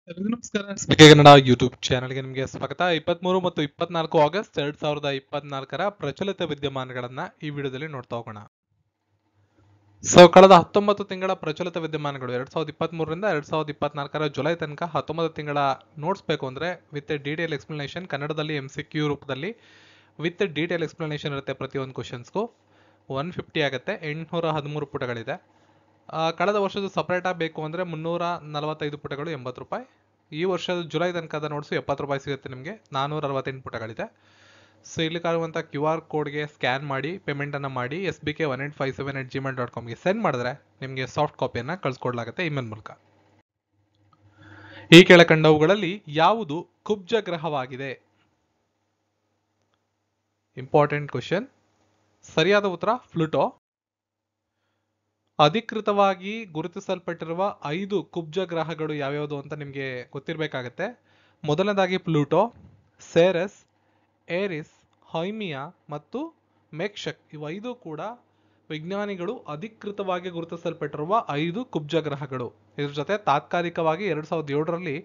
ಎಲ್ರಿಗೂ ನಮಸ್ಕಾರ. ಸ್ಪೀಕೆ ಕನ್ನಡ ಯೂಟ್ಯೂಬ್ ಚಾನಲ್ಗೆ ನಿಮಗೆ ಸ್ವಾಗತ. 23 ಮತ್ತು 24 ಆಗಸ್ಟ್ 2024ರ ಪ್ರಚಲಿತ ವಿದ್ಯಮಾನಗಳನ್ನ ಈ ವಿಡಿಯೋದಲ್ಲಿ ನೋಡ್ತಾ ಹೋಗೋಣ. ಕಳೆದ 19 ತಿಂಗಳ ಪ್ರಚಲಿತ ವಿದ್ಯಮಾನಗಳು 2023ರಿಂದ 2024ರ ಜುಲೈ ತನಕ 19 ತಿಂಗಳ ನೋಟ್ಸ್ ಬೇಕು ಅಂದ್ರೆ ವಿತ್ ಡೀಟೇಲ್ ಎಕ್ಸ್ಪ್ಲನೇಷನ್ ಕನ್ನಡದಲ್ಲಿ MCQ ರೂಪದಲ್ಲಿ ವಿತ್ ಡೀಟೇಲ್ ಎಕ್ಸ್ಪ್ಲನೇಷನ್ ಇರುತ್ತೆ. ಪ್ರತಿಯೊಂದು ಕ್ವಶನ್ಸ್ಗೂ 150 ಆಗುತ್ತೆ. 813 ಪುಟಗಳಿದೆ. ಕಳೆದ ವರ್ಷದ ಸಪರೇಟ್ ಆಗಿ ಬೇಕು ಅಂದರೆ 345 ಪುಟಗಳು 80 ರೂಪಾಯಿ. ಈ ವರ್ಷದ ಜುಲೈ ತನಕದ ನೋಟ್ಸು 70 ರೂಪಾಯಿ ಸಿಗುತ್ತೆ ನಿಮಗೆ. 468 ಪುಟಗಳಿದೆ. ಇಲ್ಲಿ ಕಾಣುವಂಥ QR ಕೋಡ್ಗೆ ಸ್ಕ್ಯಾನ್ ಮಾಡಿ ಪೇಮೆಂಟನ್ನು ಮಾಡಿ SBK1857@gmail.comಗೆ ಸೆಂಡ್ ಮಾಡಿದ್ರೆ ನಿಮಗೆ ಸಾಫ್ಟ್ ಕಾಪಿಯನ್ನು ಕಳಿಸ್ಕೊಡ್ಲಾಗುತ್ತೆ ಇಮೇಲ್ ಮೂಲಕ. ಈ ಕೆಳಕಂಡವುಗಳಲ್ಲಿ ಯಾವುದು ಕುಬ್ಜ ಗ್ರಹವಾಗಿದೆ? Important question. ಸರಿಯಾದ ಉತ್ತರ ಪ್ಲೂಟೋ. ಅಧಿಕೃತವಾಗಿ ಗುರುತಿಸಲ್ಪಟ್ಟಿರುವ 5 ಕುಬ್ಜ ಗ್ರಹಗಳು ಯಾವ್ಯಾವುದು ಅಂತ ನಿಮಗೆ ಗೊತ್ತಿರಬೇಕಾಗತ್ತೆ. ಮೊದಲನೇದಾಗಿ ಪ್ಲೂಟೋ, ಸೇರಸ್, ಏರಿಸ್, ಹೈಮಿಯಾ ಮತ್ತು ಮೆಕ್ಷಕ್. ಇವು 5 ಕೂಡ ವಿಜ್ಞಾನಿಗಳು ಅಧಿಕೃತವಾಗಿ ಗುರುತಿಸಲ್ಪಟ್ಟಿರುವ 5 ಕುಬ್ಜ ಗ್ರಹಗಳು. ಇದ್ರ ಜೊತೆ ತಾತ್ಕಾಲಿಕವಾಗಿ 2007ರಲ್ಲಿ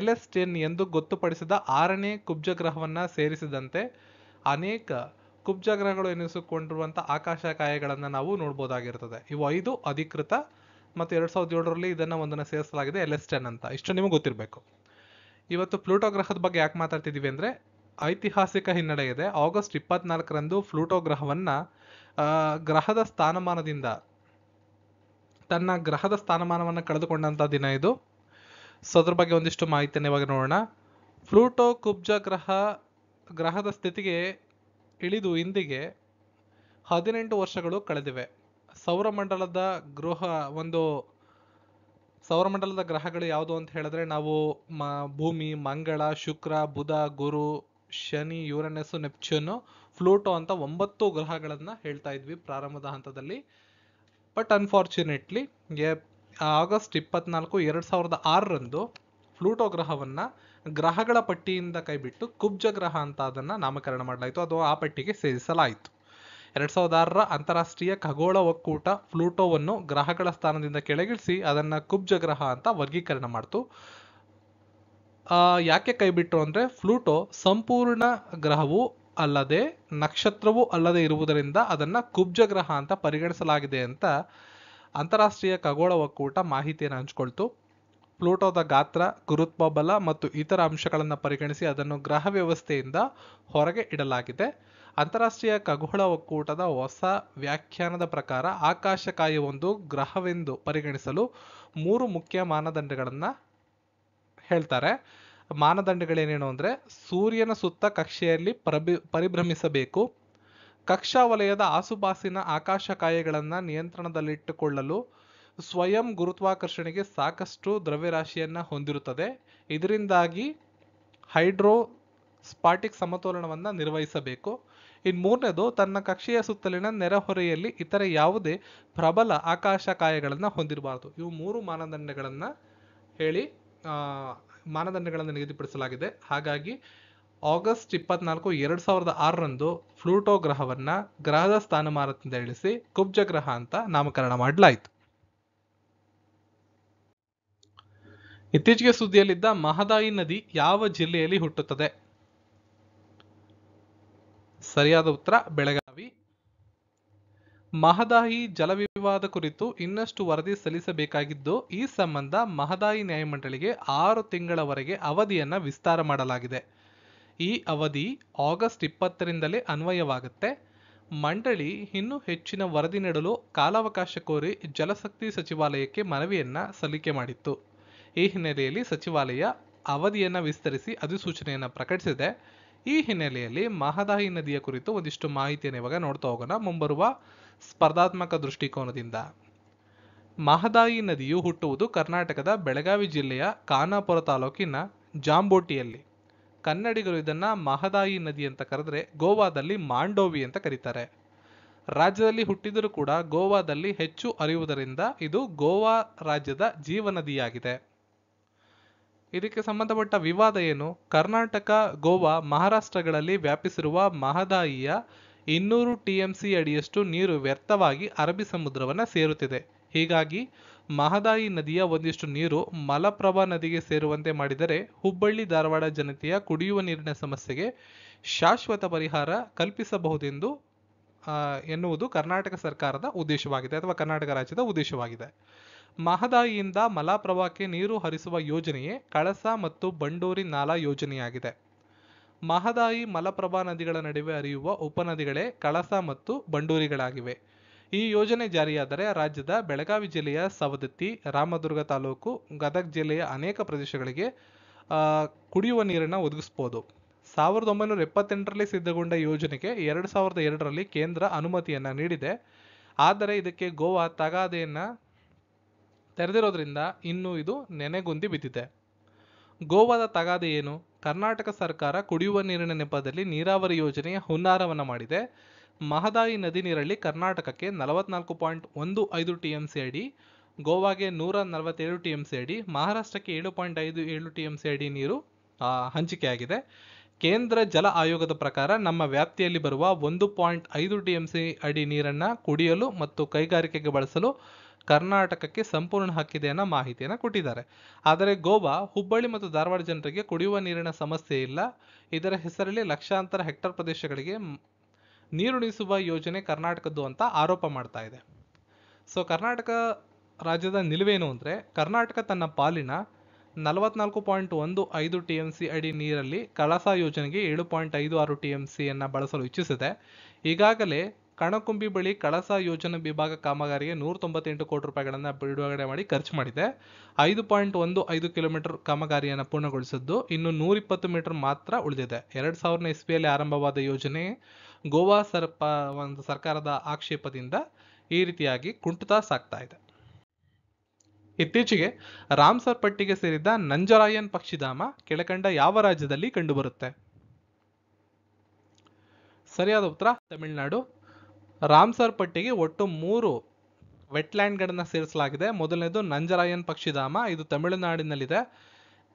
LS10 ಎಂದು ಗೊತ್ತುಪಡಿಸಿದ 6ನೇ ಕುಬ್ಜ ಗ್ರಹವನ್ನ ಸೇರಿಸಿದಂತೆ ಅನೇಕ ಕುಬ್ಜ ಗ್ರಹಗಳು ಎನಿಸಿಕೊಂಡಿರುವಂಥ ಆಕಾಶಕಾಯಗಳನ್ನು ನಾವು ನೋಡ್ಬೋದಾಗಿರ್ತದೆ. ಇವು 5 ಅಧಿಕೃತ ಮತ್ತು 2007ರಲ್ಲಿ ಒಂದನ್ನು ಸೇರಿಸಲಾಗಿದೆ LS10 ಅಂತ. ಇಷ್ಟು ನಿಮಗೆ ಗೊತ್ತಿರಬೇಕು. ಇವತ್ತು ಪ್ಲೂಟೋ ಗ್ರಹದ ಬಗ್ಗೆ ಯಾಕೆ ಮಾತಾಡ್ತಿದ್ದೀವಿ ಅಂದರೆ ಐತಿಹಾಸಿಕ ಹಿನ್ನೆಲೆ ಇದೆ. ಆಗಸ್ಟ್ 24ರಂದು ಪ್ಲೂಟೋ ಗ್ರಹವನ್ನ ಗ್ರಹದ ಸ್ಥಾನಮಾನದಿಂದ ತನ್ನ ಗ್ರಹದ ಸ್ಥಾನಮಾನವನ್ನು ಕಳೆದುಕೊಂಡಂಥ ದಿನ ಇದು. ಅದ್ರ ಬಗ್ಗೆ ಒಂದಿಷ್ಟು ಮಾಹಿತಿಯನ್ನು ಇವಾಗ ನೋಡೋಣ. ಪ್ಲೂಟೋ ಕುಬ್ಜ ಗ್ರಹದ ಸ್ಥಿತಿಗೆ ಇಳಿದು ಇಂದಿಗೆ 18 ವರ್ಷಗಳು ಕಳೆದಿವೆ. ಸೌರಮಂಡಲದ ಗ್ರಹಗಳು ಯಾವುದು ಅಂತ ಹೇಳಿದ್ರೆ ನಾವು ಭೂಮಿ, ಮಂಗಳ, ಶುಕ್ರ, ಬುಧ, ಗುರು, ಶನಿ, ಯುರೇನಸ್, ನೆಪ್ಚೂನ್, ಪ್ಲೂಟೋ ಅಂತ 9 ಗ್ರಹಗಳನ್ನ ಹೇಳ್ತಾ ಇದ್ವಿ ಪ್ರಾರಂಭದ ಹಂತದಲ್ಲಿ. ಬಟ್ ಅನ್ಫಾರ್ಚುನೇಟ್ಲಿ ಆಗಸ್ಟ್ 24, 2006ರಂದು ಪ್ಲೂಟೋ ಗ್ರಹವನ್ನ ಗ್ರಹಗಳ ಪಟ್ಟಿಯಿಂದ ಕೈಬಿಟ್ಟು ಕುಬ್ಜ ಗ್ರಹ ಅಂತ ಅದನ್ನ ನಾಮಕರಣ ಮಾಡಲಾಯಿತು. ಅದು ಆ ಪಟ್ಟಿಗೆ ಸೇರಿಸಲಾಯಿತು. 2006ರ ಅಂತಾರಾಷ್ಟ್ರೀಯ ಖಗೋಳ ಒಕ್ಕೂಟ ಪ್ಲೂಟೋವನ್ನು ಗ್ರಹಗಳ ಸ್ಥಾನದಿಂದ ಕೆಳಗಿಳಿಸಿ ಅದನ್ನ ಕುಬ್ಜ ಗ್ರಹ ಅಂತ ವರ್ಗೀಕರಣ ಮಾಡ್ತು. ಯಾಕೆ ಕೈಬಿಟ್ರು ಅಂದ್ರೆ ಪ್ಲೂಟೋ ಸಂಪೂರ್ಣ ಗ್ರಹವೂ ಅಲ್ಲದೆ ನಕ್ಷತ್ರವೂ ಅಲ್ಲದೆ ಇರುವುದರಿಂದ ಅದನ್ನ ಕುಬ್ಜ ಗ್ರಹ ಅಂತ ಪರಿಗಣಿಸಲಾಗಿದೆ ಅಂತ ಅಂತಾರಾಷ್ಟ್ರೀಯ ಖಗೋಳ ಒಕ್ಕೂಟ ಮಾಹಿತಿಯನ್ನು ಹಂಚಿಕೊಳ್ತು. ಪ್ಲೂಟೋದ ಗಾತ್ರ, ಗುರುತ್ವ ಬಲ ಮತ್ತು ಇತರ ಅಂಶಗಳನ್ನು ಪರಿಗಣಿಸಿ ಅದನ್ನು ಗ್ರಹ ವ್ಯವಸ್ಥೆಯಿಂದ ಹೊರಗೆ ಇಡಲಾಗಿದೆ. ಅಂತಾರಾಷ್ಟ್ರೀಯ ಖಗೋಳ ಒಕ್ಕೂಟದ ಹೊಸ ವ್ಯಾಖ್ಯಾನದ ಪ್ರಕಾರ ಆಕಾಶಕಾಯವೊಂದು ಗ್ರಹವೆಂದು ಪರಿಗಣಿಸಲು 3 ಮುಖ್ಯ ಮಾನದಂಡಗಳನ್ನು ಹೇಳ್ತಾರೆ. ಮಾನದಂಡಗಳೇನೇನು ಅಂದರೆ ಸೂರ್ಯನ ಸುತ್ತ ಕಕ್ಷೆಯಲ್ಲಿ ಪರಿಭ್ರಮಿಸಬೇಕು, ಕಕ್ಷಾ ವಲಯದ ಆಸುಪಾಸಿನ ಆಕಾಶಕಾಯಗಳನ್ನು ನಿಯಂತ್ರಣದಲ್ಲಿಟ್ಟುಕೊಳ್ಳಲು ಸ್ವಯಂ ಗುರುತ್ವಾಕರ್ಷಣೆಗೆ ಸಾಕಷ್ಟು ದ್ರವ್ಯರಾಶಿಯನ್ನು ಹೊಂದಿರುತ್ತದೆ, ಇದರಿಂದಾಗಿ ಹೈಡ್ರೋಸ್ಟಾಟಿಕ್ ಸಮತೋಲನವನ್ನು ನಿರ್ವಹಿಸಬೇಕು. ಇನ್ನು ಮೂರನೇದು ತನ್ನ ಕಕ್ಷೆಯ ಸುತ್ತಲಿನ ನೆರೆಹೊರೆಯಲ್ಲಿ ಇತರೆ ಯಾವುದೇ ಪ್ರಬಲ ಆಕಾಶಕಾಯಗಳನ್ನು ಹೊಂದಿರಬಾರದು. ಇವು 3 ಮಾನದಂಡಗಳನ್ನು ನಿಗದಿಪಡಿಸಲಾಗಿದೆ. ಹಾಗಾಗಿ ಆಗಸ್ಟ್ 24, 2006ರಂದು ಪ್ಲೂಟೋ ಗ್ರಹವನ್ನ ಗ್ರಹದ ಸ್ಥಾನಮಾನದಿಂದ ಇಳಿಸಿ ಕುಬ್ಜ ಗ್ರಹ ಅಂತ ನಾಮಕರಣ ಮಾಡಲಾಯಿತು. ಇತ್ತೀಚೆಗೆ ಸುದ್ದಿಯಲ್ಲಿದ್ದ ಮಹದಾಯಿ ನದಿ ಯಾವ ಜಿಲ್ಲೆಯಲ್ಲಿ ಹುಟ್ಟುತ್ತದೆ? ಸರಿಯಾದ ಉತ್ತರ ಬೆಳಗಾವಿ. ಮಹದಾಯಿ ಜಲವಿವಾದ ಕುರಿತು ಇನ್ನಷ್ಟು ವರದಿ ಸಲ್ಲಿಸಬೇಕಾಗಿದ್ದು, ಈ ಸಂಬಂಧ ಮಹದಾಯಿ ನ್ಯಾಯಮಂಡಳಿಗೆ 6 ತಿಂಗಳವರೆಗೆ ಅವಧಿಯನ್ನ ವಿಸ್ತಾರ ಮಾಡಲಾಗಿದೆ. ಈ ಅವಧಿ ಆಗಸ್ಟ್ 20ರಿಂದಲೇ ಅನ್ವಯವಾಗುತ್ತೆ. ಮಂಡಳಿ ಇನ್ನೂ ಹೆಚ್ಚಿನ ವರದಿ ನೀಡಲು ಕಾಲಾವಕಾಶ ಕೋರಿ ಜಲಶಕ್ತಿ ಸಚಿವಾಲಯಕ್ಕೆ ಮನವಿಯನ್ನ ಸಲ್ಲಿಕೆ ಮಾಡಿತ್ತು. ಈ ಹಿನ್ನೆಲೆಯಲ್ಲಿ ಸಚಿವಾಲಯ ಅವಧಿಯನ್ನು ವಿಸ್ತರಿಸಿ ಅಧಿಸೂಚನೆಯನ್ನು ಪ್ರಕಟಿಸಿದೆ. ಈ ಹಿನ್ನೆಲೆಯಲ್ಲಿ ಮಹದಾಯಿ ನದಿಯ ಕುರಿತು ಒಂದಿಷ್ಟು ಮಾಹಿತಿಯನ್ನು ಇವಾಗ ನೋಡ್ತಾ ಹೋಗೋಣ ಮುಂಬರುವ ಸ್ಪರ್ಧಾತ್ಮಕ ದೃಷ್ಟಿಕೋನದಿಂದ. ಮಹದಾಯಿ ನದಿಯು ಹುಟ್ಟುವುದು ಕರ್ನಾಟಕದ ಬೆಳಗಾವಿ ಜಿಲ್ಲೆಯ ಖಾನಾಪುರ ತಾಲೂಕಿನ ಜಾಂಬೋಟಿಯಲ್ಲಿ. ಕನ್ನಡಿಗರು ಇದನ್ನ ಮಹದಾಯಿ ನದಿ ಅಂತ ಕರೆದ್ರೆ ಗೋವಾದಲ್ಲಿ ಮಾಂಡೋವಿ ಅಂತ ಕರೀತಾರೆ. ರಾಜ್ಯದಲ್ಲಿ ಹುಟ್ಟಿದರೂ ಕೂಡ ಗೋವಾದಲ್ಲಿ ಹೆಚ್ಚು ಹರಿಯುವುದರಿಂದ ಇದು ಗೋವಾ ರಾಜ್ಯದ ಜೀವನದಿಯಾಗಿದೆ. ಇದಕ್ಕೆ ಸಂಬಂಧಪಟ್ಟ ವಿವಾದ ಏನು? ಕರ್ನಾಟಕ, ಗೋವಾ, ಮಹಾರಾಷ್ಟ್ರಗಳಲ್ಲಿ ವ್ಯಾಪಿಸಿರುವ ಮಹದಾಯಿಯ 200 TMC ಅಡಿಯಷ್ಟು ನೀರು ವ್ಯರ್ಥವಾಗಿ ಅರಬ್ಬಿ ಸಮುದ್ರವನ್ನು ಸೇರುತ್ತಿದೆ. ಹೀಗಾಗಿ ಮಹದಾಯಿ ನದಿಯ ಒಂದಿಷ್ಟು ನೀರು ಮಲಪ್ರಭಾ ನದಿಗೆ ಸೇರುವಂತೆ ಮಾಡಿದರೆ ಹುಬ್ಬಳ್ಳಿ ಧಾರವಾಡ ಜನತೆಯ ಕುಡಿಯುವ ನೀರಿನ ಸಮಸ್ಯೆಗೆ ಶಾಶ್ವತ ಪರಿಹಾರ ಕಲ್ಪಿಸಬಹುದೆಂದು ಎನ್ನುವುದು ಕರ್ನಾಟಕ ಸರ್ಕಾರದ ಉದ್ದೇಶವಾಗಿದೆ ಅಥವಾ ಕರ್ನಾಟಕ ರಾಜ್ಯದ ಉದ್ದೇಶವಾಗಿದೆ. ಮಹದಾಯಿಯಿಂದ ಮಲಪ್ರಭಾಕ್ಕೆ ನೀರು ಹರಿಸುವ ಯೋಜನೆಯೇ ಕಳಸಾ ಮತ್ತು ಬಂಡೂರಿ ನಾಲಾ ಯೋಜನೆಯಾಗಿದೆ. ಮಹದಾಯಿ ಮಲಪ್ರಭಾ ನದಿಗಳ ನಡುವೆ ಹರಿಯುವ ಉಪನದಿಗಳೇ ಕಳಸಾ ಮತ್ತು ಬಂಡೂರಿಗಳಾಗಿವೆ. ಈ ಯೋಜನೆ ಜಾರಿಯಾದರೆ ರಾಜ್ಯದ ಬೆಳಗಾವಿ ಜಿಲ್ಲೆಯ ಸವದತ್ತಿ, ರಾಮದುರ್ಗ ತಾಲೂಕು, ಗದಗ ಜಿಲ್ಲೆಯ ಅನೇಕ ಪ್ರದೇಶಗಳಿಗೆ ಕುಡಿಯುವ ನೀರನ್ನು ಒದಗಿಸಬಹುದು. 1978ರಲ್ಲಿ ಸಿದ್ಧಗೊಂಡ ಯೋಜನೆಗೆ 2002ರಲ್ಲಿ ಕೇಂದ್ರ ಅನುಮತಿಯನ್ನ ನೀಡಿದೆ. ಆದರೆ ಇದಕ್ಕೆ ಗೋವಾ ತಗಾದೆಯನ್ನ ತೆರೆದಿರೋದ್ರಿಂದ ಇನ್ನು ಇದು ನೆನೆಗುಂದಿ ಬಿದ್ದಿದೆ. ಗೋವಾದ ತಗಾದೆ ಏನು? ಕರ್ನಾಟಕ ಸರ್ಕಾರ ಕುಡಿಯುವ ನೀರಿನ ನೆಪದಲ್ಲಿ ನೀರಾವರಿ ಯೋಜನೆಯ ಹುನ್ನಾರವನ್ನ ಮಾಡಿದೆ. ಮಹದಾಯಿ ನದಿ ನೀರಲ್ಲಿ ಕರ್ನಾಟಕಕ್ಕೆ 44.15 ಟಿಎಂಸಿ ಅಡಿ, ಗೋವಾಗೆ 147 ಟಿಎಂಸಿ ಅಡಿ, ಮಹಾರಾಷ್ಟ್ರಕ್ಕೆ 7.57 ಟಿಎಂಸಿ ಅಡಿ ನೀರು ಹಂಚಿಕೆಯಾಗಿದೆ. ಕೇಂದ್ರ ಜಲ ಆಯೋಗದ ಪ್ರಕಾರ ನಮ್ಮ ವ್ಯಾಪ್ತಿಯಲ್ಲಿ ಬರುವ 1.5 ಟಿಎಂಸಿ ಅಡಿ ನೀರನ್ನ ಕುಡಿಯಲು ಮತ್ತು ಕೈಗಾರಿಕೆಗೆ ಬಳಸಲು ಕರ್ನಾಟಕಕ್ಕೆ ಸಂಪೂರ್ಣ ಹಕ್ಕಿದೆ ಅನ್ನೋ ಮಾಹಿತಿಯನ್ನು ಕೊಟ್ಟಿದ್ದಾರೆ. ಆದರೆ ಗೋವಾ, ಹುಬ್ಬಳ್ಳಿ ಮತ್ತು ಧಾರವಾಡ ಜನರಿಗೆ ಕುಡಿಯುವ ನೀರಿನ ಸಮಸ್ಯೆ ಇಲ್ಲ. ಇದರ ಹೆಸರಲ್ಲಿ ಲಕ್ಷಾಂತರ ಹೆಕ್ಟರ್ ಪ್ರದೇಶಗಳಿಗೆ ನೀರುಣಿಸುವ ಯೋಜನೆ ಕರ್ನಾಟಕದ್ದು ಅಂತ ಆರೋಪ ಮಾಡ್ತಾ ಇದೆ. ಸೊ ಕರ್ನಾಟಕ ರಾಜ್ಯದ ನಿಲುವೇನು ಅಂದರೆ, ಕರ್ನಾಟಕ ತನ್ನ ಪಾಲಿನ 44.15 ಟಿಎಂಸಿ ಅಡಿ ನೀರಲ್ಲಿ ಕಳಸಾ ಯೋಜನೆಗೆ 7.56 ಟಿಎಂಸಿಯನ್ನು ಬಳಸಲು ಇಚ್ಛಿಸಿದೆ. ಈಗಾಗಲೇ ಕಣಕುಂಬಿ ಬಳಿ ಕಳಸಾ ಯೋಜನಾ ವಿಭಾಗ ಕಾಮಗಾರಿಗೆ 198 ಕೋಟಿ ರೂಪಾಯಿಗಳನ್ನು ಬಿಡುಗಡೆ ಮಾಡಿ ಖರ್ಚು ಮಾಡಿದೆ. 5.15 ಕಿಲೋಮೀಟರ್ ಕಾಮಗಾರಿಯನ್ನು ಪೂರ್ಣಗೊಳಿಸಿದ್ದು ಇನ್ನು 120 ಮೀಟರ್ ಮಾತ್ರ ಉಳಿದಿದೆ. 2000 ಇಸ್ವಿಯಲ್ಲಿ ಆರಂಭವಾದ ಯೋಜನೆ ಗೋವಾ ಸರ್ಕಾರದ ಆಕ್ಷೇಪದಿಂದ ಈ ರೀತಿಯಾಗಿ ಕುಂಠಿತ ಸಾಗ್ತಾ ಇದೆ. ಇತ್ತೀಚೆಗೆ ರಾಮ್ಸರ್ ಪಟ್ಟಿಗೆ ಸೇರಿದ ನಂಜರಾಯನ್ ಪಕ್ಷಿಧಾಮ ಕೆಳಕಂಡ ಯಾವ ರಾಜ್ಯದಲ್ಲಿ ಕಂಡುಬರುತ್ತೆ? ಸರಿಯಾದ ಉತ್ತರ ತಮಿಳುನಾಡು. ರಾಮ್ಸರ್ ಪಟ್ಟಿಗೆ ಒಟ್ಟು 3 ವೆಟ್ಲ್ಯಾಂಡ್ಗಳನ್ನು ಸೇರಿಸಲಾಗಿದೆ. ಮೊದಲನೇದು ನಂಜರಾಯನ್ ಪಕ್ಷಿಧಾಮ, ಇದು ತಮಿಳುನಾಡಿನಲ್ಲಿದೆ.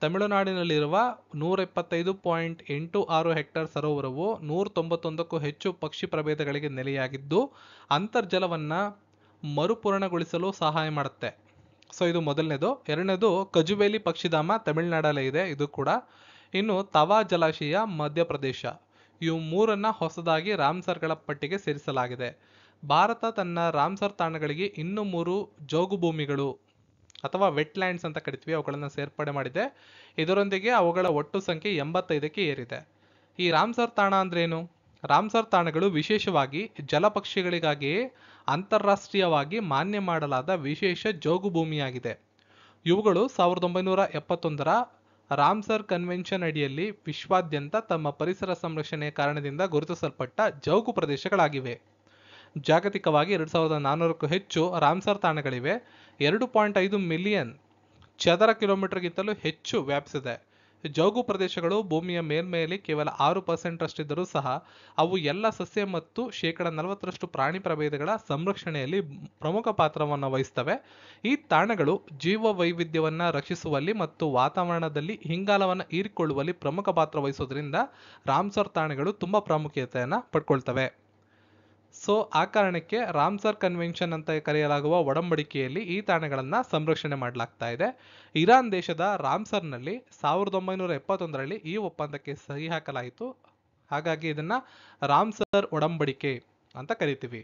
ತಮಿಳುನಾಡಿನಲ್ಲಿರುವ 175.86 ಹೆಕ್ಟೇರ್ ಸರೋವರವು 191ಕ್ಕೂ ಹೆಚ್ಚು ಪಕ್ಷಿ ಪ್ರಭೇದಗಳಿಗೆ ನೆಲೆಯಾಗಿದ್ದು ಅಂತರ್ಜಲವನ್ನು ಮರುಪೂರಣಗೊಳಿಸಲು ಸಹಾಯ ಮಾಡುತ್ತೆ. ಸೊ ಇದು ಮೊದಲನೇದು. ಎರಡನೇದು ಕಜುವೇಲಿ ಪಕ್ಷಿಧಾಮ, ತಮಿಳುನಾಡಲ್ಲೇ ಇದೆ ಇದು ಕೂಡ. ಇನ್ನು ತವಾ ಜಲಾಶಯ, ಮಧ್ಯಪ್ರದೇಶ. ಇವು 3 ಹೊಸದಾಗಿ ರಾಮ್ಸರ್ಗಳ ಪಟ್ಟಿಗೆ ಸೇರಿಸಲಾಗಿದೆ. ಭಾರತ ತನ್ನ ರಾಮ್ಸರ್ ತಾಣಗಳಿಗೆ ಇನ್ನೂ 3 ಜೋಗು ಭೂಮಿಗಳು ಅಥವಾ ವೆಟ್ಲ್ಯಾಂಡ್ಸ್ ಅಂತ ಕರಿತೀವಿ ಅವುಗಳನ್ನು ಸೇರ್ಪಡೆ ಮಾಡಿದೆ. ಇದರೊಂದಿಗೆ ಅವುಗಳ ಒಟ್ಟು ಸಂಖ್ಯೆ 85ಕ್ಕೆ ಏರಿದೆ. ಈ ರಾಮ್ಸರ್ ತಾಣ ಅಂದ್ರೇನು? ರಾಮ್ಸರ್ ತಾಣಗಳು ವಿಶೇಷವಾಗಿ ಜಲಪಕ್ಷಿಗಳಿಗಾಗಿಯೇ ಅಂತಾರಾಷ್ಟ್ರೀಯವಾಗಿ ಮಾನ್ಯ ಮಾಡಲಾದ ವಿಶೇಷ ಜೋಗು ಭೂಮಿಯಾಗಿದೆ. ಇವುಗಳು 1971ರ ರಾಮ್ಸರ್ ಕನ್ವೆನ್ಷನ್ ಅಡಿಯಲ್ಲಿ ವಿಶ್ವಾದ್ಯಂತ ತಮ್ಮ ಪರಿಸರ ಸಂರಕ್ಷಣೆಯ ಕಾರಣದಿಂದ ಗುರುತಿಸಲ್ಪಟ್ಟ ಜೌಗು ಪ್ರದೇಶಗಳಾಗಿವೆ. ಜಾಗತಿಕವಾಗಿ 2400ಕ್ಕೂ ಹೆಚ್ಚು ರಾಮ್ಸರ್ ತಾಣಗಳಿವೆ. 2.5 ಮಿಲಿಯನ್ ಚದರ ಕಿಲೋಮೀಟರ್ಗಿಂತಲೂ ಹೆಚ್ಚು ವ್ಯಾಪಿಸಿದೆ. ಜೌಗು ಪ್ರದೇಶಗಳು ಭೂಮಿಯ ಮೇಲ್ಮೆಯಲ್ಲಿ ಕೇವಲ 6% ರಷ್ಟಿದ್ದರೂ ಸಹ ಅವು ಎಲ್ಲ ಸಸ್ಯ ಮತ್ತು 40% ಪ್ರಾಣಿ ಪ್ರಭೇದಗಳ ಸಂರಕ್ಷಣೆಯಲ್ಲಿ ಪ್ರಮುಖ ಪಾತ್ರವನ್ನು ವಹಿಸ್ತವೆ. ಈ ತಾಣಗಳು ಜೀವ ವೈವಿಧ್ಯವನ್ನು ರಕ್ಷಿಸುವಲ್ಲಿ ಮತ್ತು ವಾತಾವರಣದಲ್ಲಿ ಇಂಗಾಲವನ್ನು ಹೀರಿಕೊಳ್ಳುವಲ್ಲಿ ಪ್ರಮುಖ ಪಾತ್ರ ವಹಿಸೋದ್ರಿಂದ ರಾಮ್ಸರ್ ತಾಣಗಳು ತುಂಬ ಪ್ರಾಮುಖ್ಯತೆಯನ್ನು ಪಡ್ಕೊಳ್ತವೆ. ಸೊ ಆ ಕಾರಣಕ್ಕೆ ರಾಮ್ಸರ್ ಕನ್ವೆನ್ಷನ್ ಅಂತ ಕರೆಯಲಾಗುವ ಒಡಂಬಡಿಕೆಯಲ್ಲಿ ಈ ತಾಣಗಳನ್ನು ಸಂರಕ್ಷಣೆ ಮಾಡಲಾಗ್ತಾ ಇದೆ. ಇರಾನ್ ದೇಶದ ರಾಮ್ಸರ್ನಲ್ಲಿ 1971ರಲ್ಲಿ ಈ ಒಪ್ಪಂದಕ್ಕೆ ಸಹಿ ಹಾಕಲಾಯಿತು. ಹಾಗಾಗಿ ಇದನ್ನ ರಾಮ್ಸರ್ ಒಡಂಬಡಿಕೆ ಅಂತ ಕರಿತೀವಿ.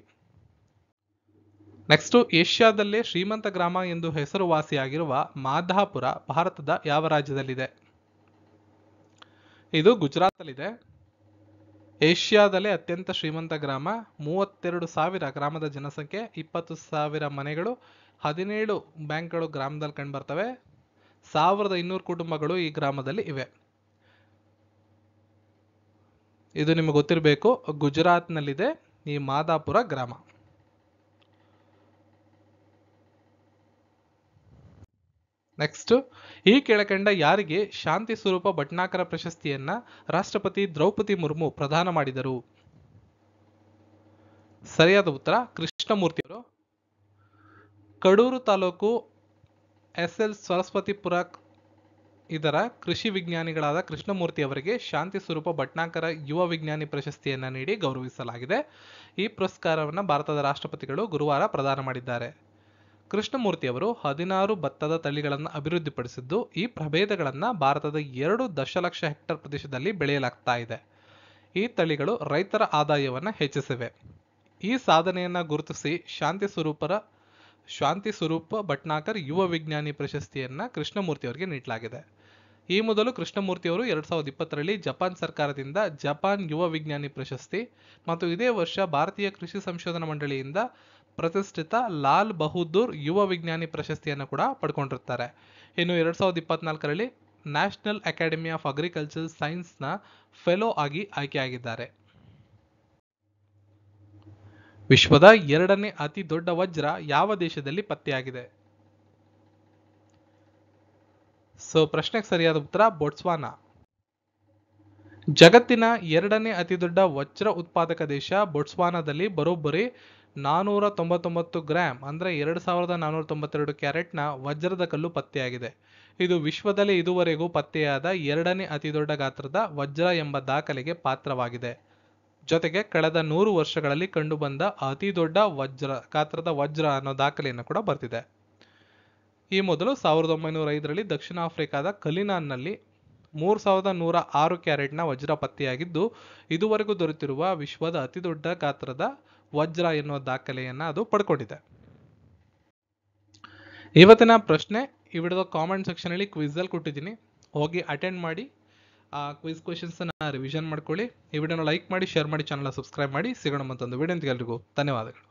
ನೆಕ್ಸ್ಟ್, ಏಷ್ಯಾದಲ್ಲೇ ಶ್ರೀಮಂತ ಗ್ರಾಮ ಎಂದು ಹೆಸರುವಾಸಿಯಾಗಿರುವ ಮಾಧಾಪುರ ಭಾರತದ ಯಾವ ರಾಜ್ಯದಲ್ಲಿದೆ? ಇದು ಗುಜರಾತಲ್ಲಿದೆ. ಏಷ್ಯಾದಲ್ಲೇ ಅತ್ಯಂತ ಶ್ರೀಮಂತ ಗ್ರಾಮ, 32,000 ಗ್ರಾಮದ ಜನಸಂಖ್ಯೆ, 20,000 ಮನೆಗಳು, 17 ಬ್ಯಾಂಕ್ಗಳು ಗ್ರಾಮದಲ್ಲಿ ಕಂಡುಬರ್ತವೆ. 1,200 ಕುಟುಂಬಗಳು ಈ ಗ್ರಾಮದಲ್ಲಿ ಇವೆ. ಇದು ನಿಮಗೆ ಗೊತ್ತಿರಬೇಕು, ಗುಜರಾತ್ನಲ್ಲಿದೆ ಈ ಮಾಧಾಪುರ ಗ್ರಾಮ. ನೆಕ್ಸ್ಟ್, ಈ ಕೆಳಕಂಡ ಯಾರಿಗೆ ಶಾಂತಿ ಸ್ವರೂಪ ಭಟ್ನಾಗರ ಪ್ರಶಸ್ತಿಯನ್ನ ರಾಷ್ಟ್ರಪತಿ ದ್ರೌಪದಿ ಮುರ್ಮು ಪ್ರದಾನ ಮಾಡಿದರು? ಸರಿಯಾದ ಉತ್ತರ ಕೃಷ್ಣಮೂರ್ತಿಯವರು. ಕಡೂರು ತಾಲೂಕು SL ಸರಸ್ವತಿಪುರ ಇದರ ಕೃಷಿ ವಿಜ್ಞಾನಿಗಳಾದ ಕೃಷ್ಣಮೂರ್ತಿ ಅವರಿಗೆ ಶಾಂತಿ ಸ್ವರೂಪ ಭಟ್ನಾಗರ ಯುವ ವಿಜ್ಞಾನಿ ಪ್ರಶಸ್ತಿಯನ್ನ ನೀಡಿ ಗೌರವಿಸಲಾಗಿದೆ. ಈ ಪುರಸ್ಕಾರವನ್ನು ಭಾರತದ ರಾಷ್ಟ್ರಪತಿಗಳು ಗುರುವಾರ ಪ್ರದಾನ ಮಾಡಿದ್ದಾರೆ. ಕೃಷ್ಣಮೂರ್ತಿಯವರು 16 ಭತ್ತದ ತಳಿಗಳನ್ನು ಅಭಿವೃದ್ಧಿಪಡಿಸಿದ್ದು, ಈ ಪ್ರಭೇದಗಳನ್ನು ಭಾರತದ 2 ದಶಲಕ್ಷ ಹೆಕ್ಟೇರ್ ಪ್ರದೇಶದಲ್ಲಿ ಬೆಳೆಯಲಾಗ್ತಾ ಇದೆ. ಈ ತಳಿಗಳು ರೈತರ ಆದಾಯವನ್ನು ಹೆಚ್ಚಿಸಿವೆ. ಈ ಸಾಧನೆಯನ್ನ ಗುರುತಿಸಿ ಶಾಂತಿ ಸ್ವರೂಪ ಭಟ್ನಾಗರ್ ಯುವ ವಿಜ್ಞಾನಿ ಪ್ರಶಸ್ತಿಯನ್ನ ಕೃಷ್ಣಮೂರ್ತಿ ಅವರಿಗೆ ನೀಡಲಾಗಿದೆ. ಈ ಮೊದಲು ಕೃಷ್ಣಮೂರ್ತಿಯವರು 2020ರಲ್ಲಿ ಜಪಾನ್ ಸರ್ಕಾರದಿಂದ ಜಪಾನ್ ಯುವ ವಿಜ್ಞಾನಿ ಪ್ರಶಸ್ತಿ ಮತ್ತು ಇದೇ ವರ್ಷ ಭಾರತೀಯ ಕೃಷಿ ಸಂಶೋಧನಾ ಮಂಡಳಿಯಿಂದ ಪ್ರತಿಷ್ಠಿತ ಲಾಲ್ ಬಹದ್ದೂರ್ ಯುವ ವಿಜ್ಞಾನಿ ಪ್ರಶಸ್ತಿಯನ್ನು ಕೂಡ ಪಡ್ಕೊಂಡಿರ್ತಾರೆ. ಇನ್ನು 2024ರಲ್ಲಿ ನ್ಯಾಷನಲ್ ಅಕಾಡೆಮಿ ಆಫ್ ಅಗ್ರಿಕಲ್ಚರಲ್ ಸೈನ್ಸ್ನ ಫೆಲೋ ಆಗಿ ಆಯ್ಕೆಯಾಗಿದ್ದಾರೆ. ವಿಶ್ವದ 2ನೇ ಅತಿ ದೊಡ್ಡ ವಜ್ರ ಯಾವ ದೇಶದಲ್ಲಿ ಪತ್ತೆಯಾಗಿದೆ? ಪ್ರಶ್ನೆಗೆ ಸರಿಯಾದ ಉತ್ತರ ಬೊಟ್ಸ್ವಾನಾ. ಜಗತ್ತಿನ 2ನೇ ಅತಿ ದೊಡ್ಡ ವಜ್ರ ಉತ್ಪಾದಕ ದೇಶ ಬೊಟ್ಸ್ವಾನಾದಲ್ಲಿ ಬರೋಬ್ಬರಿ 499 ಗ್ರಾಂ ಅಂದ್ರೆ 2492 ಕ್ಯಾರೆಟ್ನ ವಜ್ರದ ಕಲ್ಲು ಪತ್ತೆಯಾಗಿದೆ. ಇದು ವಿಶ್ವದಲ್ಲಿ ಇದುವರೆಗೂ ಪತ್ತೆಯಾದ 2ನೇ ಅತಿ ದೊಡ್ಡ ಗಾತ್ರದ ವಜ್ರ ಎಂಬ ದಾಖಲೆಗೆ ಪಾತ್ರವಾಗಿದೆ. ಜೊತೆಗೆ ಕಳೆದ 100 ವರ್ಷಗಳಲ್ಲಿ ಕಂಡುಬಂದ ಅತಿ ದೊಡ್ಡ ಗಾತ್ರದ ವಜ್ರ ಅನ್ನೋ ದಾಖಲೆಯನ್ನು ಕೂಡ ಬರ್ತಿದೆ. ಈ ಮೊದಲು 1905ರಲ್ಲಿ ದಕ್ಷಿಣ ಆಫ್ರಿಕಾದ ಕಲಿನಾನ್ನಲ್ಲಿ 3106 ಕ್ಯಾರೆಟ್ನ ವಜ್ರ ಪತ್ತೆಯಾಗಿದ್ದು, ಇದುವರೆಗೂ ದೊರೆತಿರುವ ವಿಶ್ವದ ಅತಿ ದೊಡ್ಡ ಗಾತ್ರದ ವಜ್ರ ಎನ್ನುವ ದಾಖಲೆಯನ್ನ ಅದು ಪಡ್ಕೊಂಡಿದೆ. ಇವತ್ತಿನ ಪ್ರಶ್ನೆ ಈ ವಿಡಿಯೋದ ಕಾಮೆಂಟ್ ಸೆಕ್ಷನ್ ಅಲ್ಲಿ ಕ್ವಿಜ್ ಅಲ್ಲಿ ಕೊಟ್ಟಿದ್ದೀನಿ, ಹೋಗಿ ಅಟೆಂಡ್ ಮಾಡಿ. ಆ ಕ್ವಿಜ್ ಕ್ವೆಶನ್ಸ್ ರಿವಿಷನ್ ಮಾಡ್ಕೊಳ್ಳಿ. ಈ ವಿಡಿಯೋನ ಲೈಕ್ ಮಾಡಿ, ಶೇರ್ ಮಾಡಿ, ಚಾನಲ್ ಸಬ್ಸ್ಕ್ರೈಬ್ ಮಾಡಿ. ಸಿಗೋಣ ಮತ್ತೊಂದು ವಿಡಿಯೋ. ಎಲ್ರಿಗೂ ಧನ್ಯವಾದಗಳು.